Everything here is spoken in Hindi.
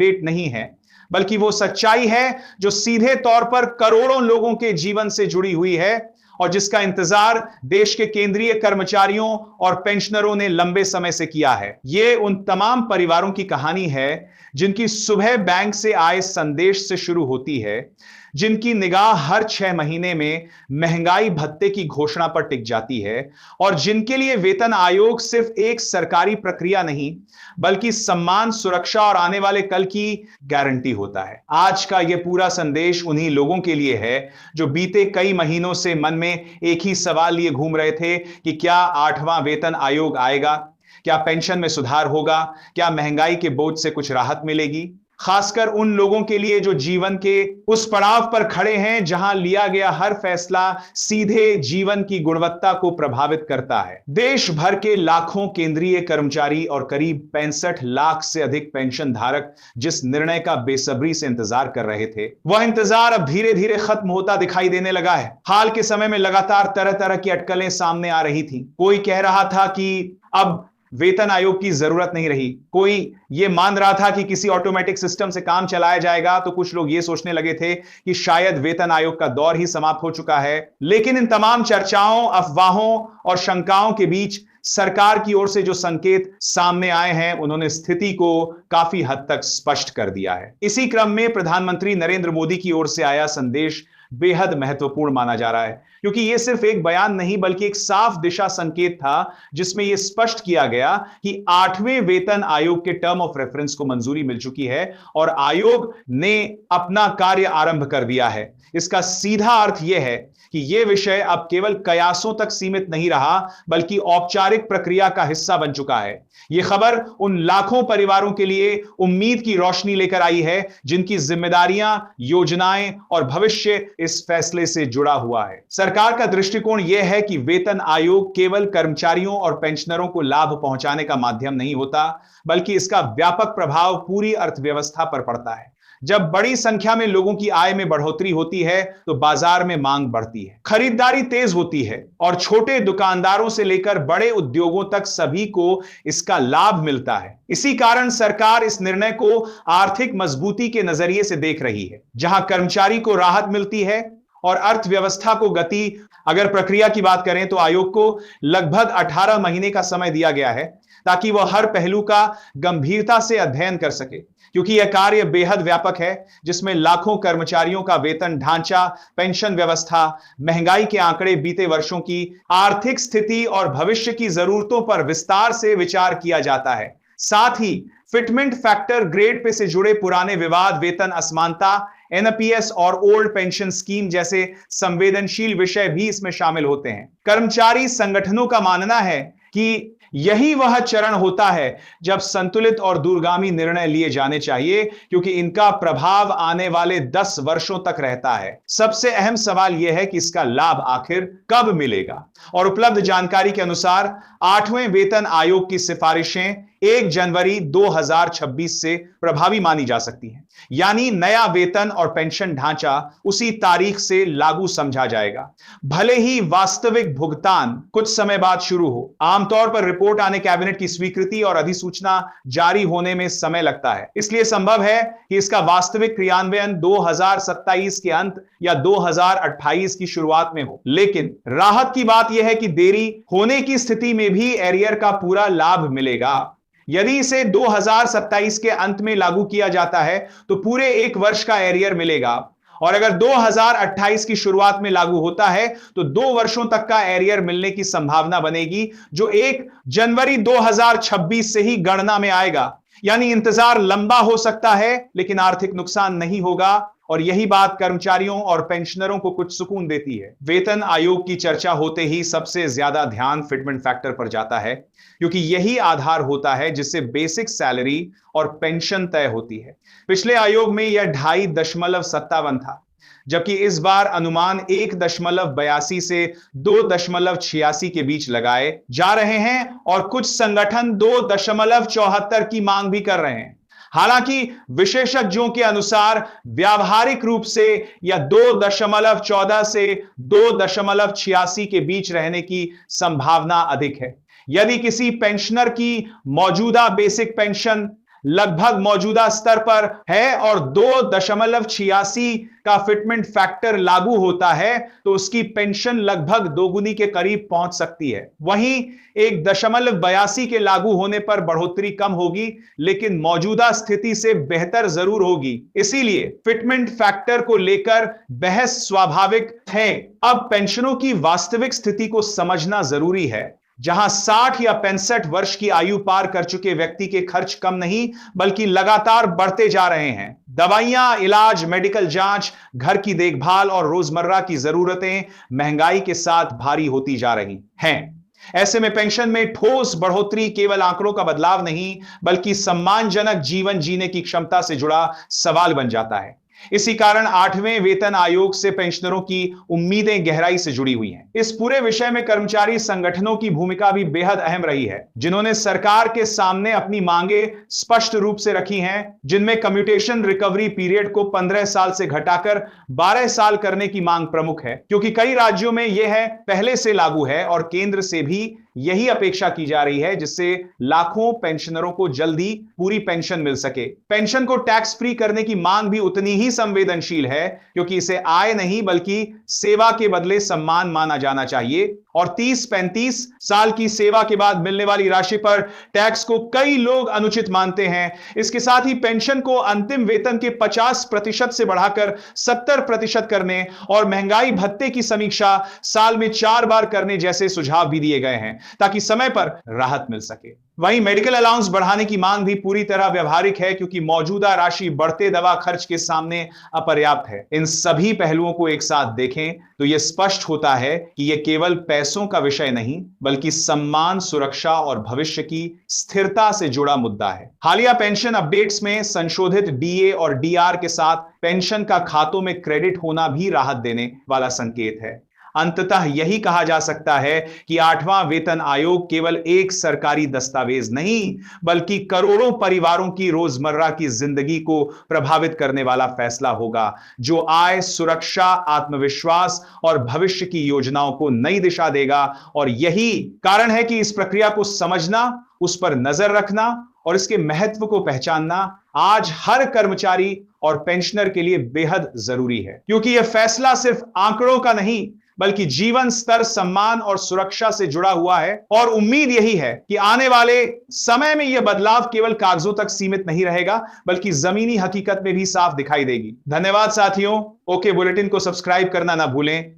अपडेट नहीं है, बल्कि वो सच्चाई है जो सीधे तौर पर करोड़ों लोगों के जीवन से जुड़ी हुई है और जिसका इंतजार देश के केंद्रीय कर्मचारियों और पेंशनरों ने लंबे समय से किया है। ये उन तमाम परिवारों की कहानी है जिनकी सुबह बैंक से आए संदेश से शुरू होती है, जिनकी निगाह हर 6 महीने में महंगाई भत्ते की घोषणा पर टिक जाती है और जिनके लिए वेतन आयोग सिर्फ एक सरकारी प्रक्रिया नहीं, बल्कि सम्मान, सुरक्षा और आने वाले कल की गारंटी होता है। आज का यह पूरा संदेश उन्हीं लोगों के लिए है जो बीते कई महीनों से मन में एक ही सवाल लिए घूम रहे थे कि क्या 8वां वेतन आयोग आएगा, क्या पेंशन में सुधार होगा, क्या महंगाई के बोझ से कुछ राहत मिलेगी। खासकर उन लोगों के लिए जो जीवन के उस पड़ाव पर खड़े हैं जहां लिया गया हर फैसला सीधे जीवन की गुणवत्ता को प्रभावित करता है। देश भर के लाखों केंद्रीय कर्मचारी और करीब 65 लाख से अधिक पेंशन धारक जिस निर्णय का बेसब्री से इंतजार कर रहे थे, वह इंतजार अब धीरे धीरे खत्म होता दिखाई देने लगा है। हाल के समय में लगातार तरह तरह की अटकलें सामने आ रही थी। कोई कह रहा था कि अब वेतन आयोग की जरूरत नहीं रही, कोई यह मान रहा था कि किसी ऑटोमेटिक सिस्टम से काम चलाया जाएगा, तो कुछ लोग यह सोचने लगे थे कि शायद वेतन आयोग का दौर ही समाप्त हो चुका है। लेकिन इन तमाम चर्चाओं, अफवाहों और शंकाओं के बीच सरकार की ओर से जो संकेत सामने आए हैं, उन्होंने स्थिति को काफी हद तक स्पष्ट कर दिया है। इसी क्रम में प्रधानमंत्री नरेंद्र मोदी की ओर से आया संदेश बेहद महत्वपूर्ण माना जा रहा है, क्योंकि यह सिर्फ एक बयान नहीं बल्कि एक साफ दिशा संकेत था जिसमें यह स्पष्ट किया गया कि 8वें वेतन आयोग के टर्म ऑफ रेफरेंस को मंजूरी मिल चुकी है और आयोग ने अपना कार्य आरंभ कर दिया है। इसका सीधा अर्थ यह है कि यह विषय अब केवल कयासों तक सीमित नहीं रहा, बल्कि औपचारिक प्रक्रिया का हिस्सा बन चुका है। यह खबर उन लाखों परिवारों के लिए उम्मीद की रोशनी लेकर आई है जिनकी जिम्मेदारियां, योजनाएं और भविष्य इस फैसले से जुड़ा हुआ है। सरकार का दृष्टिकोण यह है कि वेतन आयोग केवल कर्मचारियों और पेंशनरों को लाभ पहुंचाने का माध्यम नहीं होता, बल्कि इसका व्यापक प्रभाव पूरी अर्थव्यवस्था पर पड़ता है। जब बड़ी संख्या में लोगों की आय में बढ़ोतरी होती है तो बाजार में मांग बढ़ती है, खरीदारी तेज होती है और छोटे दुकानदारों से लेकर बड़े उद्योगों तक सभी को इसका लाभ मिलता है। इसी कारण सरकार इस निर्णय को आर्थिक मजबूती के नजरिए से देख रही है। जहां कर्मचारी को राहत मिलती है और अर्थव्यवस्था को गति। अगर प्रक्रिया की बात करें तो आयोग को लगभग 18 महीने का समय दिया गया है ताकि वह हर पहलू का गंभीरता से अध्ययन कर सके, क्योंकि यह कार्य बेहद व्यापक है जिसमें लाखों कर्मचारियों का वेतन ढांचा, पेंशन व्यवस्था, महंगाई के आंकड़े, बीते वर्षों की आर्थिक स्थिति और भविष्य की जरूरतों पर विस्तार से विचार किया जाता है। साथ ही फिटमेंट फैक्टर, ग्रेड पे से जुड़े पुराने विवाद, वेतन असमानता, एनपीएस और ओल्ड पेंशन स्कीम जैसे संवेदनशील विषय भी इसमें शामिल होते हैं। कर्मचारी संगठनों का मानना है कि यही वह चरण होता है जब संतुलित और दूरगामी निर्णय लिए जाने चाहिए, क्योंकि इनका प्रभाव आने वाले 10 वर्षों तक रहता है। सबसे अहम सवाल यह है कि इसका लाभ आखिर कब मिलेगा। और उपलब्ध जानकारी के अनुसार 8वें वेतन आयोग की सिफारिशें 1 जनवरी 2026 से प्रभावी मानी जा सकती हैं, यानी नया वेतन और पेंशन ढांचा उसी तारीख से लागू समझा जाएगा, भले ही वास्तविक भुगतान कुछ समय बाद शुरू हो। आमतौर पर रिपोर्ट आने, कैबिनेट की स्वीकृति और अधिसूचना जारी होने में समय लगता है, इसलिए संभव है कि इसका वास्तविक क्रियान्वयन 2027 के अंत या 2028 की शुरुआत में हो। लेकिन राहत की बात यह है कि देरी होने की स्थिति में भी एरियर का पूरा लाभ मिलेगा। यदि इसे 2027 के अंत में लागू किया जाता है तो पूरे 1 वर्ष का एरियर मिलेगा, और अगर 2028 की शुरुआत में लागू होता है तो 2 वर्षों तक का एरियर मिलने की संभावना बनेगी, जो 1 जनवरी 2026 से ही गणना में आएगा। यानी इंतजार लंबा हो सकता है लेकिन आर्थिक नुकसान नहीं होगा, और यही बात कर्मचारियों और पेंशनरों को कुछ सुकून देती है। वेतन आयोग की चर्चा होते ही सबसे ज्यादा ध्यान फिटमेंट फैक्टर पर जाता है, क्योंकि यही आधार होता है जिससे बेसिक सैलरी और पेंशन तय होती है। पिछले आयोग में यह 2.57 था, जबकि इस बार अनुमान 1.82 से 2.86 के बीच लगाए जा रहे हैं, और कुछ संगठन 2.74 की मांग भी कर रहे हैं। हालांकि विशेषज्ञों के अनुसार व्यावहारिक रूप से यह 2.14 से 2.86 के बीच रहने की संभावना अधिक है। यदि किसी पेंशनर की मौजूदा बेसिक पेंशन लगभग मौजूदा स्तर पर है और 2.86 का फिटमेंट फैक्टर लागू होता है तो उसकी पेंशन लगभग दोगुनी के करीब पहुंच सकती है। वहीं 1.82 के लागू होने पर बढ़ोतरी कम होगी, लेकिन मौजूदा स्थिति से बेहतर जरूर होगी। इसीलिए फिटमेंट फैक्टर को लेकर बहस स्वाभाविक है। अब पेंशनों की वास्तविक स्थिति को समझना जरूरी है, जहां 60 या 65 वर्ष की आयु पार कर चुके व्यक्ति के खर्च कम नहीं बल्कि लगातार बढ़ते जा रहे हैं। दवाइयां, इलाज, मेडिकल जांच, घर की देखभाल और रोजमर्रा की जरूरतें महंगाई के साथ भारी होती जा रही हैं। ऐसे में पेंशन में ठोस बढ़ोतरी केवल आंकड़ों का बदलाव नहीं बल्कि सम्मानजनक जीवन जीने की क्षमता से जुड़ा सवाल बन जाता है। इसी कारण 8वें वेतन आयोग से पेंशनरों की उम्मीदें गहराई से जुड़ी हुई हैं। इस पूरे विषय में कर्मचारी संगठनों की भूमिका भी बेहद अहम रही है, जिन्होंने सरकार के सामने अपनी मांगे स्पष्ट रूप से रखी हैं, जिनमें कम्यूटेशन रिकवरी पीरियड को 15 साल से घटाकर 12 साल करने की मांग प्रमुख है, क्योंकि कई राज्यों में यह है पहले से लागू है और केंद्र से भी यही अपेक्षा की जा रही है, जिससे लाखों पेंशनरों को जल्दी पूरी पेंशन मिल सके। पेंशन को टैक्स फ्री करने की मांग भी उतनी ही संवेदनशील है, क्योंकि इसे आय नहीं बल्कि सेवा के बदले सम्मान माना जाना चाहिए और 30-35 साल की सेवा के बाद मिलने वाली राशि पर टैक्स को कई लोग अनुचित मानते हैं। इसके साथ ही पेंशन को अंतिम वेतन के 50% से बढ़ाकर 70% करने और महंगाई भत्ते की समीक्षा साल में 4 बार करने जैसे सुझाव भी दिए गए हैं, ताकि समय पर राहत मिल सके। वहीं मेडिकल अलाउंस बढ़ाने की मांग भी पूरी तरह व्यवहारिक है, क्योंकि मौजूदा राशि बढ़ते दवा खर्च के सामने अपर्याप्त है। इन सभी पहलुओं को एक साथ देखें तो यह स्पष्ट होता है कि यह केवल पैसों का विषय नहीं बल्कि सम्मान, सुरक्षा और भविष्य की स्थिरता से जुड़ा मुद्दा है। हालिया पेंशन अपडेट्स में संशोधित डीए और डीआर के साथ पेंशन का खातों में क्रेडिट होना भी राहत देने वाला संकेत है। अंततः यही कहा जा सकता है कि 8वां वेतन आयोग केवल एक सरकारी दस्तावेज नहीं बल्कि करोड़ों परिवारों की रोजमर्रा की जिंदगी को प्रभावित करने वाला फैसला होगा, जो आय, सुरक्षा, आत्मविश्वास और भविष्य की योजनाओं को नई दिशा देगा। और यही कारण है कि इस प्रक्रिया को समझना, उस पर नजर रखना और इसके महत्व को पहचानना आज हर कर्मचारी और पेंशनर के लिए बेहद जरूरी है, क्योंकि यह फैसला सिर्फ आंकड़ों का नहीं बल्कि जीवन स्तर, सम्मान और सुरक्षा से जुड़ा हुआ है। और उम्मीद यही है कि आने वाले समय में यह बदलाव केवल कागजों तक सीमित नहीं रहेगा बल्कि जमीनी हकीकत में भी साफ दिखाई देगी। धन्यवाद साथियों। ओके बुलेटिन को सब्सक्राइब करना ना भूलें।